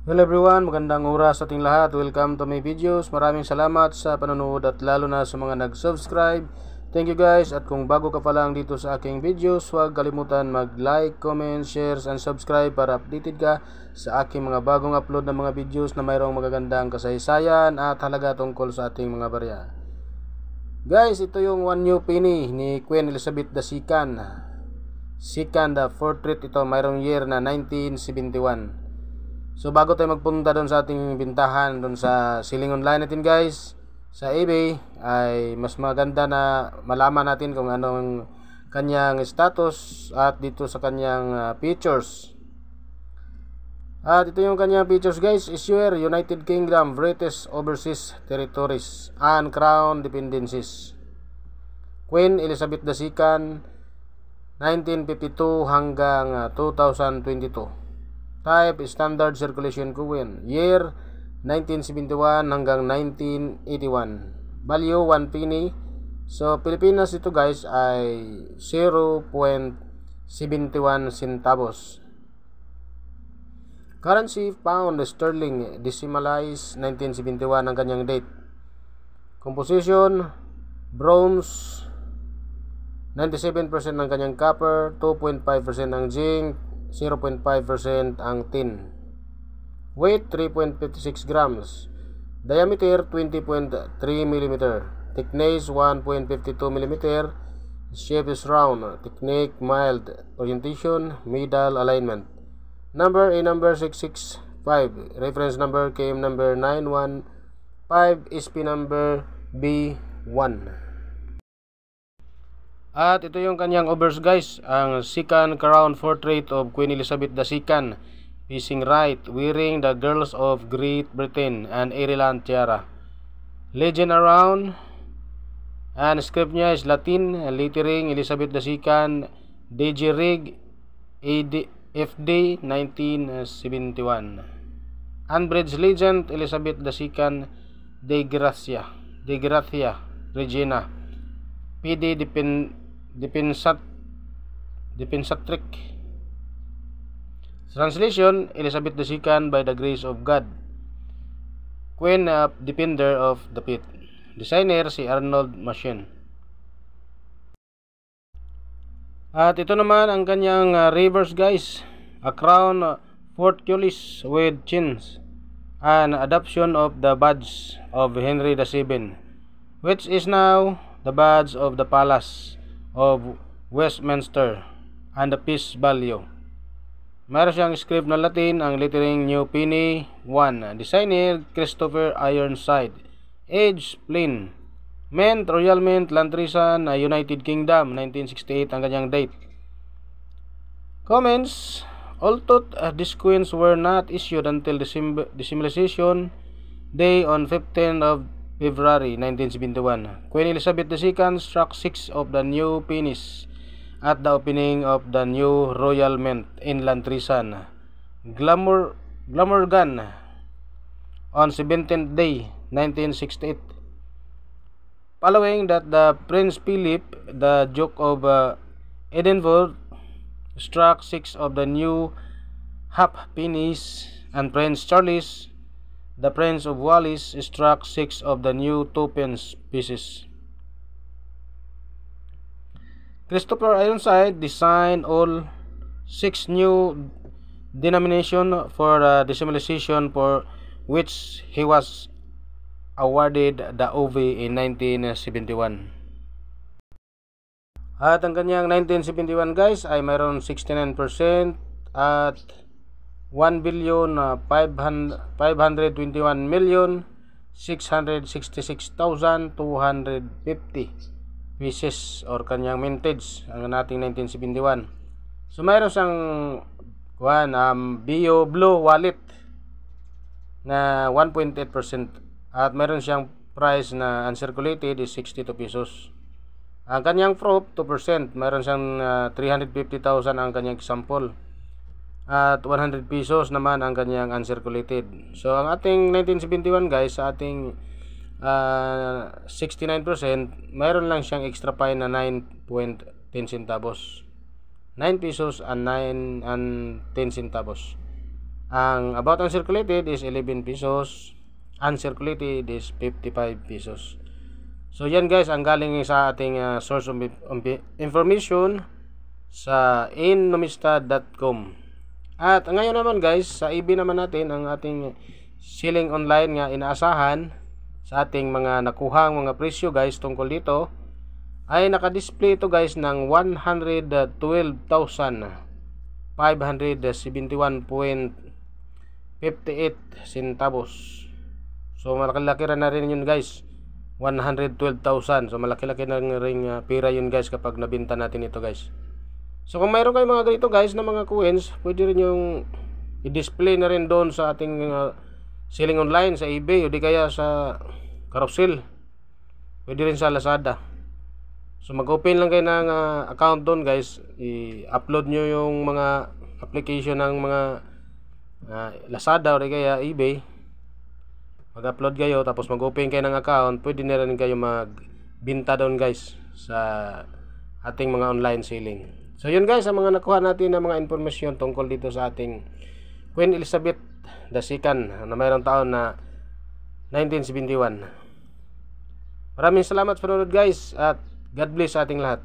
Hello everyone, magandang oras sa ating lahat. Welcome to my videos. Maraming salamat sa panonood at lalo na sa mga nag-subscribe. Thank you guys. At kung bago ka pa lang dito sa aking videos, huwag kalimutan mag-like, comment, share, and subscribe para updated ka sa aking mga bagong upload na mga videos na mayroong magagandang kasaysayan at halaga tungkol sa ating mga barya. Guys, ito yung one new penny ni Queen Elizabeth II. Second portrait ito, mayroong year na 1971. So bago tayo magpunta doon sa ating bintahan doon sa Selling Online natin guys, sa eBay, ay mas maganda na malaman natin kung anong kanyang status at dito sa kanyang features. At ito yung kanyang features guys: issuer United Kingdom, British Overseas Territories, and Crown Dependencies. Queen Elizabeth II, 1952 hanggang 2022. Type, standard circulation coin. Year, 1971 hanggang 1981. Value, 1 penny. So, Pilipinas ito guys ay 0.71 centavos. Currency, pound sterling, decimalized 1971 ang kanyang date. Composition, bronze, 97% ang kanyang copper, 2.5% ang zinc, 0.5% ang tin. Weight, 3.56 grams. Diameter, 20.3 mm. Thickness, 1.52 mm. Shape is round. Technique, mild. Orientation, middle alignment. Number, A number 665. Reference number, KM number 915. SP number B1. At ito yung kanyang obverse guys, ang second crown portrait of Queen Elizabeth II, facing right, wearing the Girls of Great Britain and Ireland tiara. Legend around, and script niya is Latin, lettering Elizabeth II, DG Rig, FD 1971. Unbridged legend Elizabeth II, De Gracia Regina, PD Depensatric. Translation, Elizabeth II by the grace of God, Queen of Defender of the Faith. Designer si Arnold Machine. At ito naman ang kanyang reverse guys, a crown portcullis with chins, an adoption of the badge of Henry VII, which is now the badge of the Palace of Westminster and the Peace Value. Mayroon siyang script na Latin, ang lettering New Penny 1. Designer Christopher Ironside. Age plain. Mint, Royal Mint, Lantrisan, United Kingdom, 1968 ang kanyang date. Comments: although these coins were not issued until decimalization day on 15th of February 1971, Queen Elizabeth II struck 6 of the new pennies at the opening of the new Royal Mint in Lantrisan, Glamorgan, on 17th day 1968. Following that, the Prince Philip, the Duke of Edinburgh, struck 6 of the new half pennies, and Prince Charles, the Prince of Wales, struck 6 of the new 2-pence pieces. Christopher Ironside designed all 6 new denomination for decimalization, for which he was awarded the OV in 1971. At ang kanyang 1971 guys ay mayroon 69% at 1,521,666,250 pieces or kanyang mintage ang nating 1971. So mayroon siyang Bio Blue wallet na 1.8% at mayroon siyang price na uncirculated is 62 pesos. Ang kanyang proof 2%, mayroon siyang 350,000 ang kanyang sample. At 100 pesos naman ang kanyang uncirculated. So ang ating 1971 guys, sa ating 69%, mayroon lang siyang extra fine na 9.10 centavos. 9 pesos and 10 centavos. Ang about uncirculated is 11 pesos. Uncirculated is 55 pesos. So yan guys, ang galing sa ating source of information sa innomista.com. At ngayon naman guys, sa EB naman natin ang ating selling online nga inaasahan sa ating mga nakuhang mga presyo guys tungkol dito ay naka-display ito guys ng 112,571.58 centavos. So malaki-laki na rin yun guys, 112,000. So malaki-laki na rin pera yun guys kapag nabenta natin ito guys. So kung mayroon kayong mga ganito guys na mga coins, pwede rin yung i-display na rin doon sa ating selling online sa eBay o di kaya sa Carousel. Pwede rin sa Lazada. So mag-open lang kayo ng account doon guys. I-upload nyo yung mga application ng mga Lazada o di kaya eBay. Mag-upload kayo tapos mag-open kayo ng account. Pwede na rin kayo magbinta doon guys sa ating mga online selling. So yun guys, ang mga nakuha natin ng mga informasyon tungkol dito sa ating Queen Elizabeth II na mayroong taon na 1971. Maraming salamat sa panonood guys at God bless sa ating lahat.